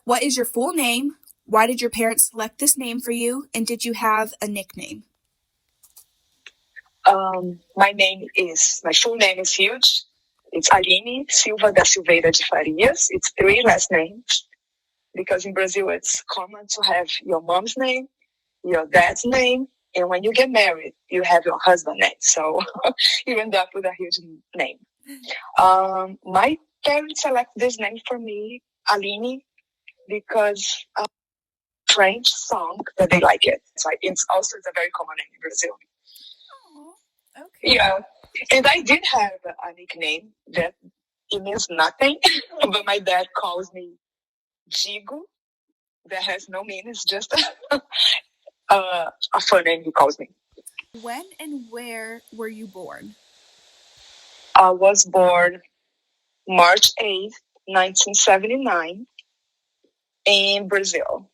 What is your full name? Why did your parents select this name for you? And did you have a nickname? My full name is huge. It's Aline Silva da Silveira de Farias. It's 3 last names because in Brazil it's common to have your mom's name, your dad's name, and when you get married, you have your husband's name. So you end up with a huge name. My parents select this name for me, Aline, because French song that they like it. It's a very common name in Brazil. Oh, okay. Yeah, and I did have a nickname that it means nothing, but my dad calls me Jigo. That has no meaning. It's just a fun name he calls me. When and where were you born? I was born March 8th, 1979, in Brazil.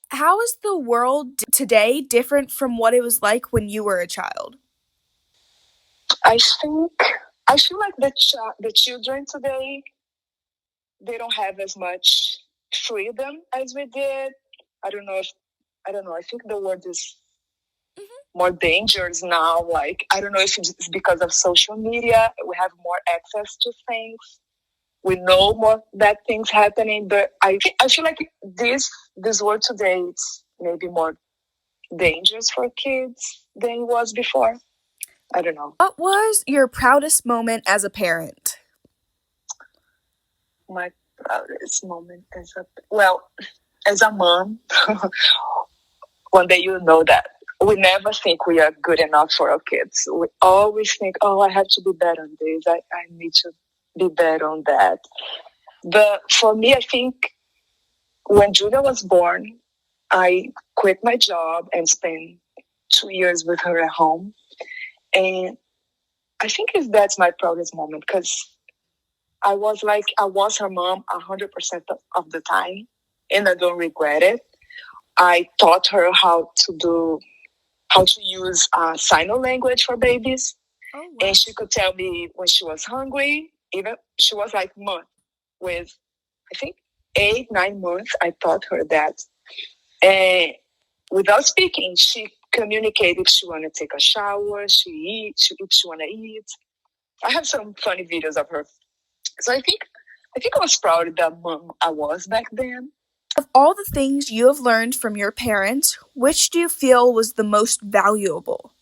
How is the world today different from what it was like when you were a child? I feel like the children today, they don't have as much freedom as we did. I don't know. I think the word is more dangerous now. Like, I don't know if it's because of social media. We have more access to things. We know more bad things happening. But I feel like this world today, it's maybe more dangerous for kids than it was before. I don't know. What was your proudest moment as a parent? My proudest moment as a mom, one day you know that we never think we are good enough for our kids. We always think, oh, I have to be better on this. I need to be better on that. But for me, I think when Julia was born, I quit my job and spent 2 years with her at home. And I think that's my proudest moment because I was her mom 100% of the time, and I don't regret it. I taught her how to use sign language for babies. Oh, wow. And she could tell me when she was hungry. Even she was like month with, I think, 8-9 months. I taught her that. And without speaking, she communicated if she want to take a shower, if she want to eat. I have some funny videos of her. So I think I was proud of the mom I was back then. Of all the things you have learned from your parents, which do you feel was the most valuable?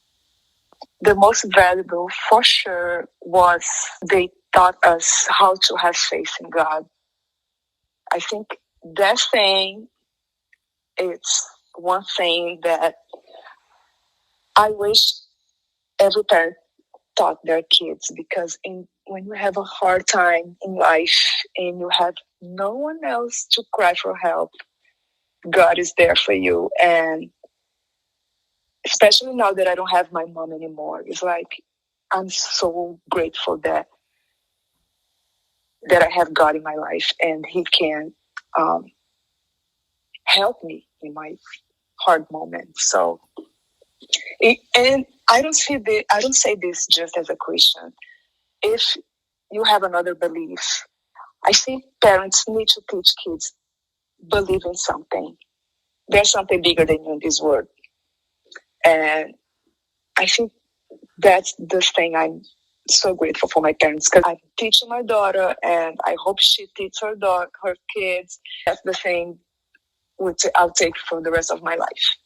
The most valuable, for sure, was they taught us how to have faith in God. I think that thing, it's one thing that I wish every parent taught their kids, because when you have a hard time in life and you have no one else to cry for help, God is there for you. And especially now that I don't have my mom anymore, it's like I'm so grateful that I have God in my life and He can help me in my hard moments. So, and I don't say this just as a Christian. If you have another belief, I think parents need to teach kids believe in something. There's something bigger than you in this world, and I think that's the thing I'm so grateful for my parents, because I'm teaching my daughter, and I hope she teaches her kids. That's the thing which I'll take for the rest of my life.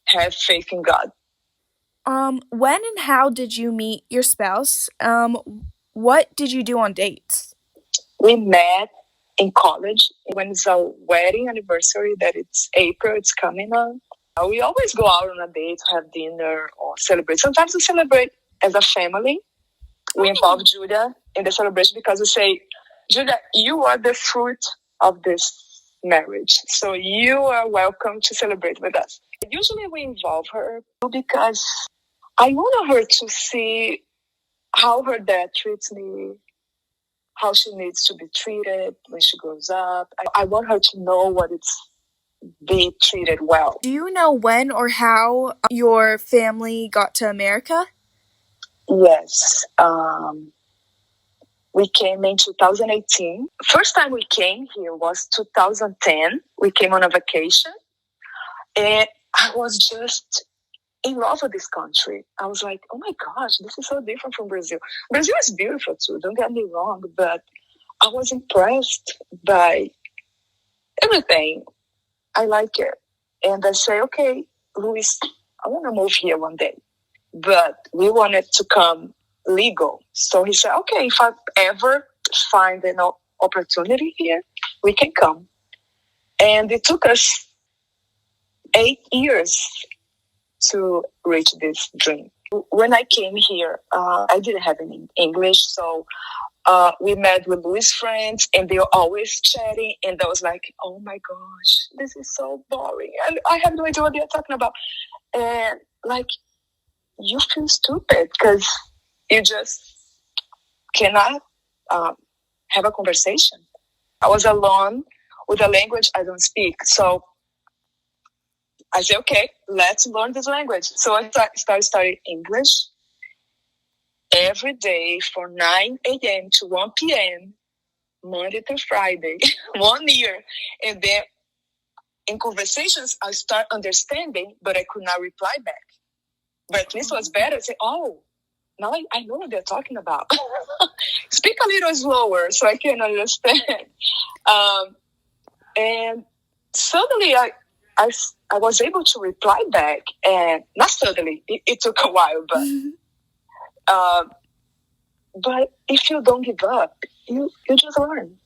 Have faith in God. When and how did you meet your spouse? What did you do on dates? We met in college when it's our wedding anniversary, that it's April, it's coming up. We always go out on a date to have dinner or celebrate. Sometimes we celebrate as a family. We involve Julia in the celebration because we say, Julia, you are the fruit of this marriage, so you are welcome to celebrate with us. Usually we involve her because I want her to see how her dad treats me, how she needs to be treated when she grows up. I want her to know what it's be treated well. Do you know when or how your family got to America? Yes. We came in 2018. First time we came here was 2010. We came on a vacation. And I was just in love with this country. I was like, oh my gosh, this is so different from Brazil. Brazil is beautiful too, don't get me wrong, but I was impressed by everything. I like it. And I say, okay, Luis, I want to move here one day. But we wanted to come legal. So he said, okay, if I ever find an opportunity here, we can come. And it took us 8 years to reach this dream. When I came here, I didn't have any English, so we met with Louis' friends, and they were always chatting, and I was like, oh my gosh, this is so boring, and I have no idea what they're talking about. And like, you feel stupid because you just cannot have a conversation. I was alone with a language I don't speak, so I said, okay, let's learn this language. So I started studying English every day from 9 a.m. to 1 p.m., Monday to Friday, 1 year. And then in conversations, I start understanding, but I could not reply back. But at least it was better to say, oh, now I know what they're talking about. Speak a little slower so I can understand. And suddenly I was able to reply back, and not suddenly, it took a while, but if you don't give up, you just learn.